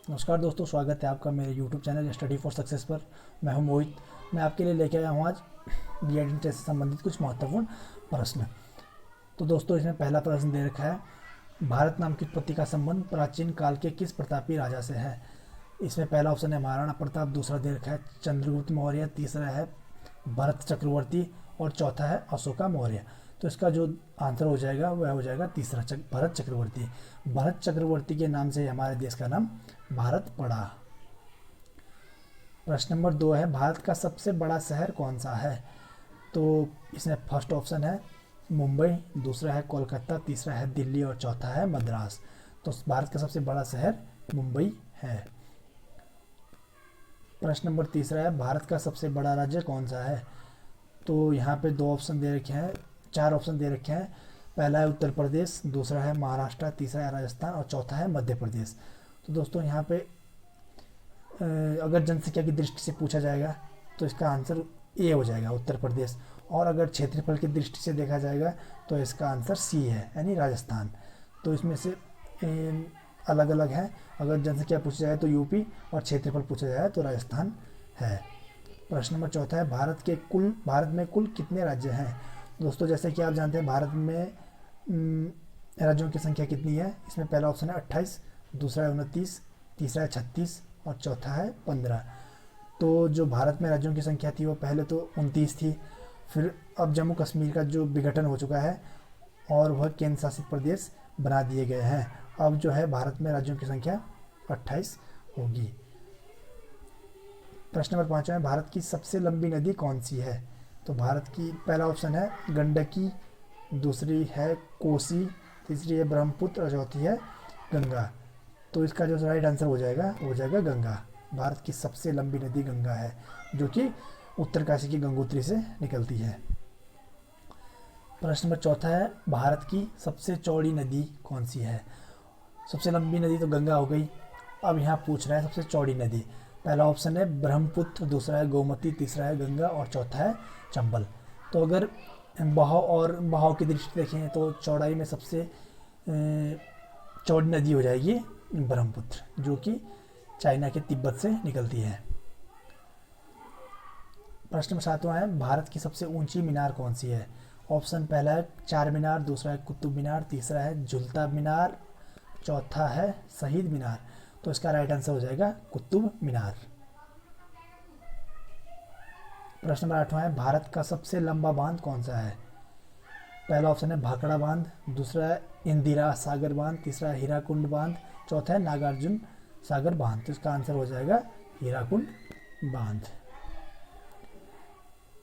नमस्कार दोस्तों, स्वागत है आपका मेरे YouTube channel study for success पर। मैं हूं मोहित। मैं आपके लिए लेके आया हूं आज बीएड इंटर से संबंधित कुछ महत्वपूर्ण प्रश्न। तो दोस्तों, इसमें पहला प्रश्न दे रखा है, भारत नाम की उत्पत्ति का संबंध प्राचीन काल के किस प्रतापी राजा से है। इसमें पहला ऑप्शन है महाराणा प्रताप, दूसरा दे रखा है चंद्रगुप्त मौर्य, तीसरा है भरत चक्रवर्ती और चौथा है अशोका मौर्य। तो इसका जो आंसर हो जाएगा वह हो जाएगा तीसरा, भरत चक्रवर्ती। भरत चक्रवर्ती के नाम से हमारे देश का नाम भारत पड़ा। प्रश्न नंबर 2 है, भारत का सबसे बड़ा शहर कौन सा है। तो इसमें फर्स्ट ऑप्शन है मुंबई, दूसरा है कोलकाता, तीसरा है दिल्ली और चौथा है मद्रास। तो भारत का सबसे बड़ा शहर मुंबई है। प्रश्न नंबर तीसरा है, भारत का सबसे बड़ा राज्य कौन सा है। तो यहाँ पे दो ऑप्शन दे रखे हैं, चार ऑप्शन दे रखे हैं। पहला है उत्तर प्रदेश, दूसरा है महाराष्ट्र, तीसरा है राजस्थान और चौथा है मध्य प्रदेश। तो दोस्तों, यहाँ पे अगर जनसंख्या की दृष्टि से पूछा जाएगा तो इसका आंसर ए हो जाएगा, उत्तर प्रदेश। और अगर क्षेत्रफल की दृष्टि से देखा जाएगा तो इसका आंसर सी है, यानी राजस्थान। तो इसमें से अलग अलग है। अगर जनसंख्या पूछा जाए तो यूपी और क्षेत्रफल पूछा जाए तो राजस्थान है। प्रश्न नंबर चौथा है, भारत में कुल कितने राज्य हैं। दोस्तों, जैसे कि आप जानते हैं भारत में राज्यों की संख्या कितनी है। इसमें पहला ऑप्शन है 28, दूसरा है 29, तीसरा है 36 और चौथा है 15। तो जो भारत में राज्यों की संख्या थी वो पहले तो 29 थी, फिर अब जम्मू कश्मीर का जो विघटन हो चुका है और वह केंद्र शासित प्रदेश बना दिए गए हैं। अब जो है भारत में राज्यों की संख्या 28 होगी। प्रश्न नंबर 5 है, भारत की सबसे लंबी नदी कौन सी है। तो भारत की पहला ऑप्शन है गंडकी, दूसरी है कोसी, तीसरी है ब्रह्मपुत्र और चौथी है गंगा। तो इसका जो राइट आंसर हो जाएगा वो हो जाएगा गंगा। भारत की सबसे लंबी नदी गंगा है, जो कि उत्तरकाशी की गंगोत्री से निकलती है। प्रश्न नंबर चौथा है, भारत की सबसे चौड़ी नदी कौन सी है। सबसे लंबी नदी तो गंगा हो गई, अब यहाँ पूछ रहा है सबसे चौड़ी नदी। पहला ऑप्शन है ब्रह्मपुत्र, दूसरा है गोमती, तीसरा है गंगा और चौथा है चंबल। तो अगर बहाव की दृष्टि देखें तो चौड़ाई में सबसे चौड़ी नदी हो जाएगी ब्रह्मपुत्र, जो कि चाइना के तिब्बत से निकलती है। प्रश्न नंबर 7वां है, भारत की सबसे ऊंची मीनार कौन सी है। ऑप्शन पहला है चार मीनार, दूसरा है कुतुब मीनार, तीसरा है झुलता मीनार, चौथा है शहीद मीनार। तो इसका राइट आंसर हो जाएगा कुतुब मीनार। प्रश्न नंबर 8वां है, भारत का सबसे लंबा बांध कौन सा है। पहला ऑप्शन है भाखड़ा बांध, दूसरा है इंदिरा सागर बांध, तीसरा है हीराकुंड बांध, चौथा है नागार्जुन सागर बांध। तो इसका आंसर हो जाएगा हीराकुंड बांध।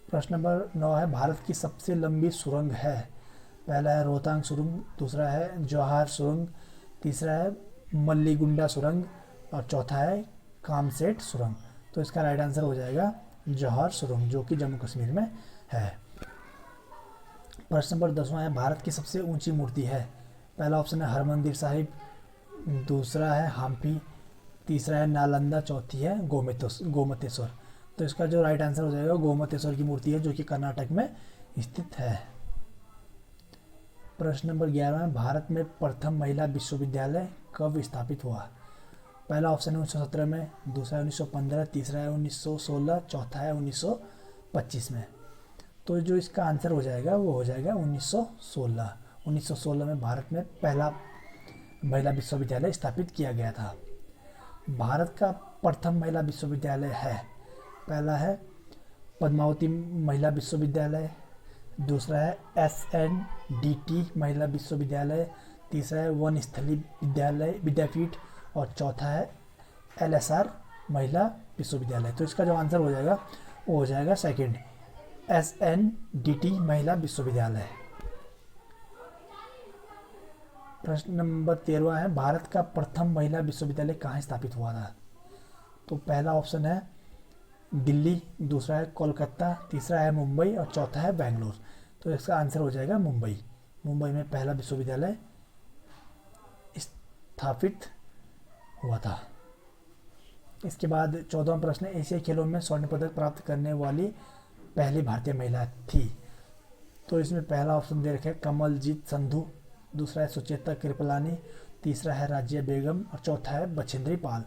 प्रश्न नंबर 9 है, भारत की सबसे लंबी सुरंग है। पहला है रोहतांग सुरंग, दूसरा है जवाहर सुरंग, तीसरा है मल्लीगुंडा सुरंग और चौथा है कामसेट सुरंग। तो इसका राइट आंसर हो जाएगा जवाहर सुरंग, जो कि जम्मू कश्मीर में है। प्रश्न नंबर 10वां है, भारत की सबसे ऊंची मूर्ति है। पहला ऑप्शन है हरमंदिर साहिब, दूसरा है हम्पी, तीसरा है नालंदा, चौथी है गोमतेश्वर। तो इसका जो राइट आंसर हो जाएगा गोमतेश्वर की मूर्ति है, जो कि कर्नाटक में स्थित है। प्रश्न नंबर 11 है, भारत में प्रथम महिला विश्वविद्यालय कब स्थापित हुआ। पहला ऑप्शन है 1917 में, दूसरा है 1915, तीसरा है 1916, चौथा है 1925 में। तो जो इसका आंसर हो जाएगा वो हो जाएगा 1916। 1916 में भारत में पहला महिला विश्वविद्यालय स्थापित किया गया था। भारत का प्रथम महिला विश्वविद्यालय है, पहला है पद्मावती महिला विश्वविद्यालय, दूसरा है SNDT महिला विश्वविद्यालय, तीसरा है वनस्थली विद्यापीठ और चौथा है LSR महिला विश्वविद्यालय। तो इसका जो आंसर हो जाएगा वो हो जाएगा सेकंड, SNDT महिला विश्वविद्यालय। प्रश्न नंबर 13 है, भारत का प्रथम महिला विश्वविद्यालय कहाँ स्थापित हुआ था। तो पहला ऑप्शन है दिल्ली, दूसरा है कोलकाता, तीसरा है मुंबई और चौथा है बेंगलोर। तो इसका आंसर हो जाएगा मुंबई। मुंबई में पहला विश्वविद्यालय स्थापित हुआ था। इसके बाद 14वां प्रश्न है, एशियाई खेलों में स्वर्ण पदक प्राप्त करने वाली पहली भारतीय महिला थी। तो इसमें पहला ऑप्शन दे रखा है कमलजीत संधू, दूसरा है सुचेता कृपलानी, तीसरा है राजिया बेगम और चौथा है बछेंद्री पाल।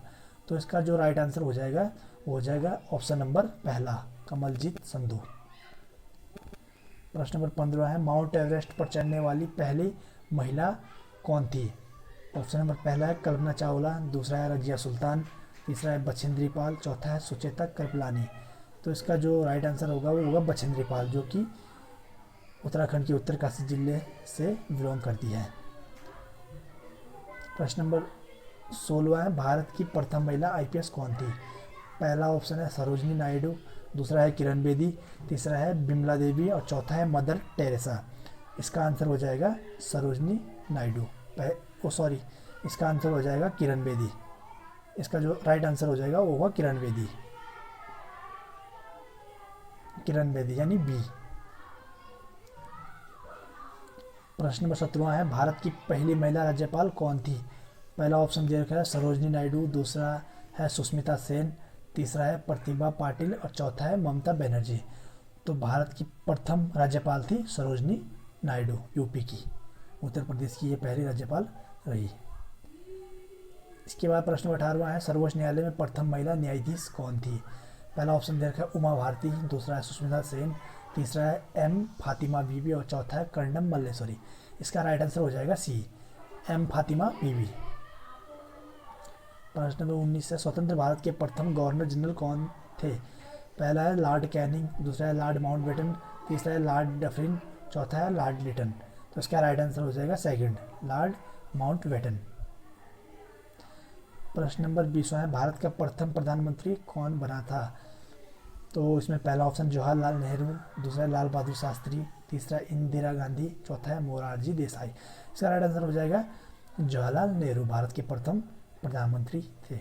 तो इसका जो राइट आंसर हो जाएगा वो हो जाएगा ऑप्शन नंबर पहला, कमलजीत संधू। प्रश्न नंबर 15 है, माउंट एवरेस्ट पर चढ़ने वाली पहली महिला कौन थी? ऑप्शन नंबर पहला है कल्पना चावला, दूसरा है रजिया सुल्तान, तीसरा है बछेंद्री पाल, चौथा है सुचेता कृपलानी। तो इसका जो राइट आंसर होगा वो होगा बछेंद्री पाल, जो कि उत्तराखंड के उत्तरकाशी जिले से बिलोंग करती है। प्रश्न नंबर 16 है, भारत की प्रथम महिला आईपीएस कौन थी? पहला ऑप्शन है सरोजनी नायडू, दूसरा है किरण बेदी, तीसरा है बिमला देवी और चौथा है मदर टेरेसा। इसका आंसर हो जाएगा सरोजनी नायडू, इसका आंसर हो जाएगा किरण बेदी। इसका जो राइट आंसर हो जाएगा वो होगा किरण बेदी, किरण बेदी यानी बी। प्रश्न नंबर 17 है, भारत की पहली महिला राज्यपाल कौन थी? पहला ऑप्शन दे रखा है सरोजनी नायडू, दूसरा है सुष्मिता सेन, तीसरा है प्रतिभा पाटिल और चौथा है ममता बनर्जी। तो भारत की प्रथम राज्यपाल थी सरोजनी नायडू, यूपी की, उत्तर प्रदेश की ये पहली राज्यपाल रही। इसके बाद प्रश्न 18 है, सर्वोच्च न्यायालय में प्रथम महिला न्यायाधीश कौन थी? पहला ऑप्शन दे रखा है उमा भारती, दूसरा है सुष्मिता सेन, तीसरा है एम फातिमा बीबी और चौथा है कर्णम मल्लेश्वरी। इसका राइट आंसर हो जाएगा सी, एम फातिमा बीबी। प्रश्न नंबर 19 है, स्वतंत्र भारत के प्रथम गवर्नर जनरल कौन थे? पहला है लॉर्ड कैनिंग, दूसरा है लॉर्ड माउंटबेटन, तीसरा है लॉर्ड डफरिन, चौथा है लॉर्ड लिटन। तो इसका राइट आंसर हो जाएगा सेकंड, लॉर्ड माउंटबेटन। प्रश्न नंबर 20 है, भारत का प्रथम प्रधानमंत्री कौन बना था? तो इसमें पहला ऑप्शन जवाहरलाल नेहरू, दूसरा है लाल बहादुर शास्त्री, तीसरा इंदिरा गांधी, चौथा है मोरारजी देसाई। इसका राइट आंसर हो जाएगा जवाहरलाल नेहरू, भारत के प्रथम प्रधानमंत्री थे।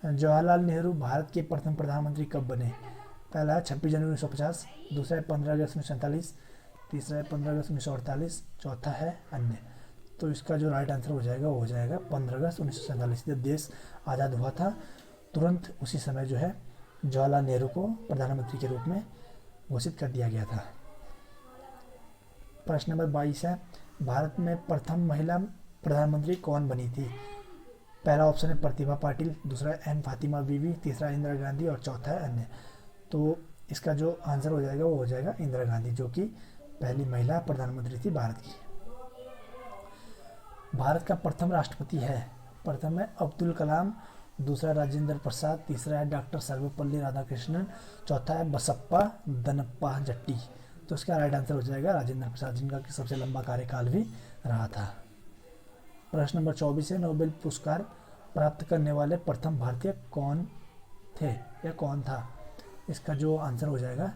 जवाहरलाल नेहरू भारत के प्रथम प्रधानमंत्री कब बने? पहला है 26 जनवरी 1950, दूसरा है 15 अगस्त 1947, तीसरा है 15 अगस्त 1948, चौथा है अन्य। तो इसका जो राइट आंसर हो जाएगा वो हो जाएगा 15 अगस्त 1947। जब देश आज़ाद हुआ था तुरंत उसी समय जो है जवाहरलाल नेहरू को प्रधानमंत्री के रूप में घोषित कर दिया गया था। प्रश्न नंबर 22 है, भारत में प्रथम महिला प्रधानमंत्री कौन बनी थी? पहला ऑप्शन है प्रतिभा पाटिल, दूसरा है एम फातिमा बीबी, तीसरा इंदिरा गांधी और चौथा है अन्य। तो इसका जो आंसर हो जाएगा वो हो जाएगा इंदिरा गांधी, जो कि पहली महिला प्रधानमंत्री थी भारत की। भारत का प्रथम राष्ट्रपति है, प्रथम है अब्दुल कलाम, दूसरा राजेंद्र प्रसाद, तीसरा है डॉक्टर सर्वपल्ली राधाकृष्णन, चौथा है बसप्पा दनप्पा जट्टी। तो इसका राइट आंसर हो जाएगा राजेंद्र प्रसाद, जिनका कि सबसे लंबा कार्यकाल भी रहा था। प्रश्न नंबर 24 है, नोबेल पुरस्कार प्राप्त करने वाले प्रथम भारतीय कौन थे या कौन था? इसका जो आंसर हो जाएगा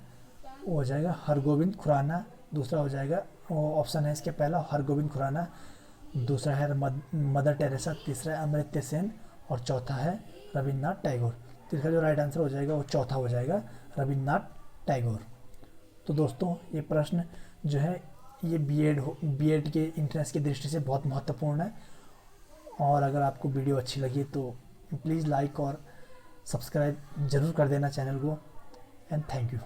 वो हो जाएगा हरगोविंद खुराना, दूसरा हो जाएगा ऑप्शन है इसके पहला हरगोविंद खुराना, दूसरा है मदर टेरेसा, तीसरा है अमर्त्य सेन और चौथा है रविन्द्रनाथ टैगोर। तो इसका जो राइट आंसर हो जाएगा वो चौथा हो जाएगा रविन्द्रनाथ टैगोर। तो दोस्तों ये प्रश्न जो है ये बीएड के एंट्रेंस की दृष्टि से बहुत महत्वपूर्ण है। और अगर आपको वीडियो अच्छी लगी तो प्लीज़ लाइक और सब्सक्राइब ज़रूर कर देना चैनल को। And thank you.